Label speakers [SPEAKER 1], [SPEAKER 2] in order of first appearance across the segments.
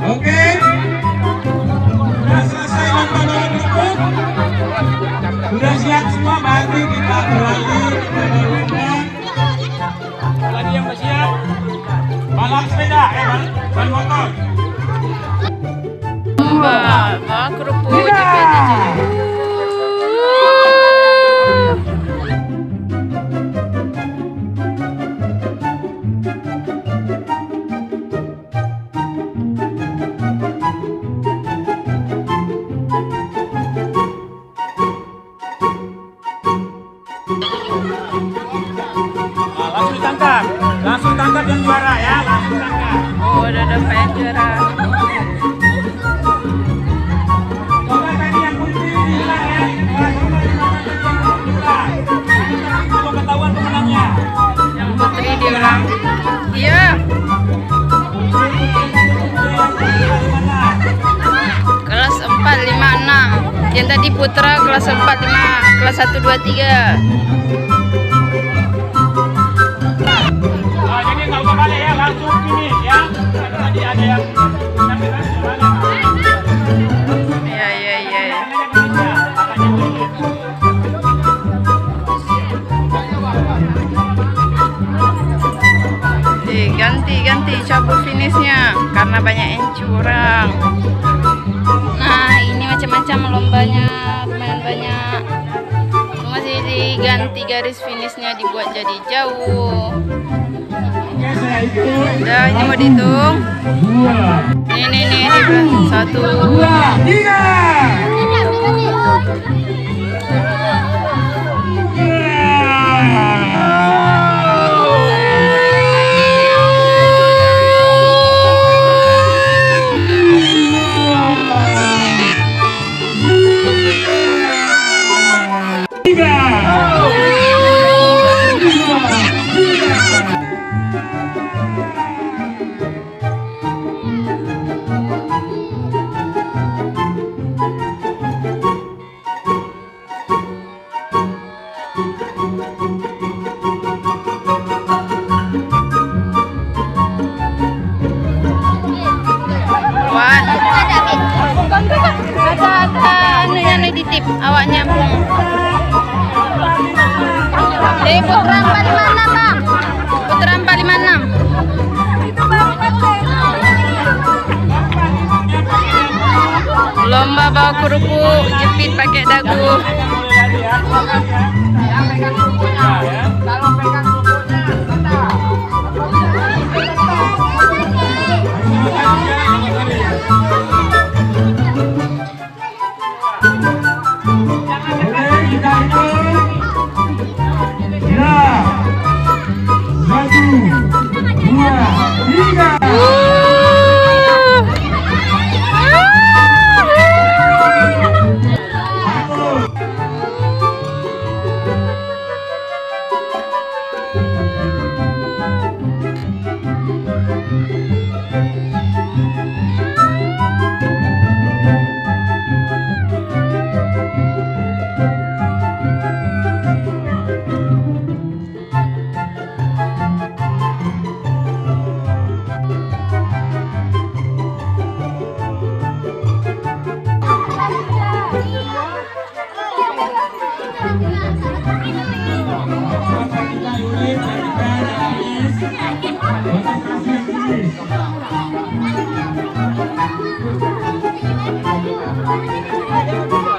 [SPEAKER 1] Oke, sudah selesai lomba nomor ribut. Sudah siap semua, berarti kita beralih kepada lomba. Lagi yang sudah siap, balap sepeda, ban motor.
[SPEAKER 2] Lomba bawa kerupuk JPT.
[SPEAKER 1] Langsung tangkap yang juara ya, langsung tangkap.
[SPEAKER 2] Oh, udah dapat yang juara.
[SPEAKER 1] Coba tadi yang putri bilang ya, belum ketahuan pemenangnya.
[SPEAKER 2] Yang putri diulang. Iya. Kelas 4, 5, 6. Yang tadi putra kelas 4, 5, kelas 1, 2, 3.
[SPEAKER 1] Jadi nggak usah balik ya, langsung finish ya. Tadi ada yang
[SPEAKER 2] Iya. Ganti cabut finishnya karena banyak yang curang. Nah, ini macam-macam lombanya, lumayan banyak. Masih diganti garis finishnya, dibuat jadi jauh. Udah, ini mau dihitung. Ini 1, 2, 3. Ada anu ditip awaknya. Putra 456, Bang. Putra 456. Lomba bawa kerupuk jepit pakai dagu.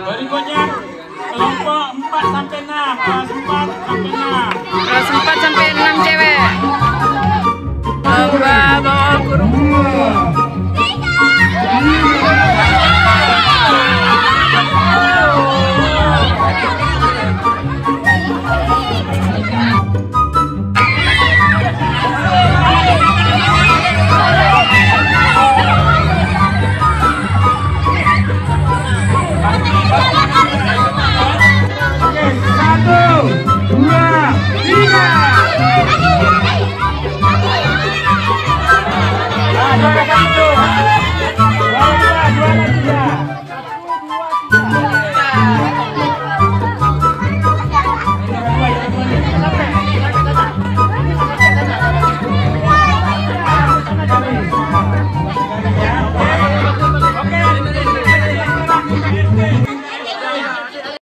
[SPEAKER 1] Berikutnya kelompok 4 sampai 6, kelas 4 sampai 6.
[SPEAKER 2] Kelas 4 sampai 6 cewek. Lomba bawa kerupuk.